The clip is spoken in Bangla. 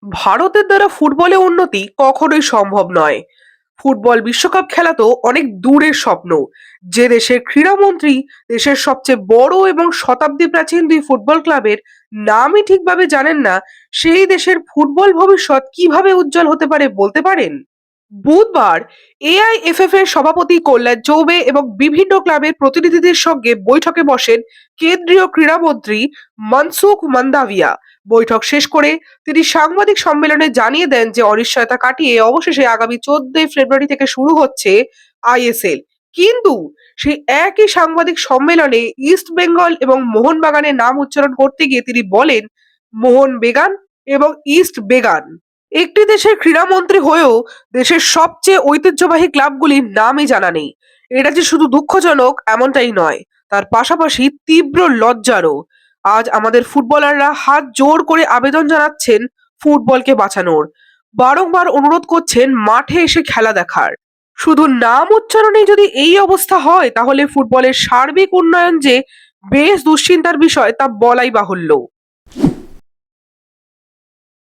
ভারতের দ্বারা ফুটবলে উন্নতি কখনোই সম্ভব নয়। ফুটবল বিশ্বকাপ খেলা তো অনেক দূরের স্বপ্ন। যে দেশের ক্রীড়ামন্ত্রী দেশের সবচেয়ে বড় এবং শতাব্দী প্রাচীন দুই ফুটবল ক্লাবের নামই ঠিকভাবে জানেন না, সেই দেশের ফুটবল ভবিষ্যৎ কিভাবে উজ্জ্বল হতে পারে বলতে পারেন? বুধবার এআইএফএফ এর সভাপতি কল্যাণ চৌবে এবং বিভিন্ন ক্লাবের প্রতিনিধিদের সঙ্গে বৈঠকে বসেন কেন্দ্রীয় ক্রীড়ামন্ত্রী মনসুখ মান্দাভিয়া। বৈঠক শেষ করে তিনি সাংবাদিক সম্মেলনে জানিয়ে দেন যে অনিশ্চয়তা কাটিয়ে অবশেষে আগামী 14ই ফেব্রুয়ারি থেকে শুরু হচ্ছে আইএসএল। কিন্তু সেই একই সাংবাদিক সম্মেলনে ইস্ট বেঙ্গল এবং মোহনবাগানের নাম উচ্চারণ করতে গিয়ে তিনি বলেন মোহন বেগান এবং ইস্ট বেগান। একটি দেশের ক্রীড়ামন্ত্রী হয়েও দেশের সবচেয়ে ঐতিহ্যবাহী ক্লাবগুলির নামই জানা নেই। এটা যে শুধু দুঃখজনক এমনটাই নয়, তার পাশাপাশি তীব্র লজ্জারও। আজ আমাদের ফুটবলাররা হাত জোড় করে আবেদন জানাচ্ছেন ফুটবলকে বাঁচানোর, বারংবার অনুরোধ করছেন মাঠে এসে খেলা দেখার। শুধু নাম উচ্চারণেই যদি এই অবস্থা হয় তাহলে ফুটবলের সার্বিক উন্নয়ন যে বেশ দুশ্চিন্তার বিষয় তা বলাই বাহুল্য।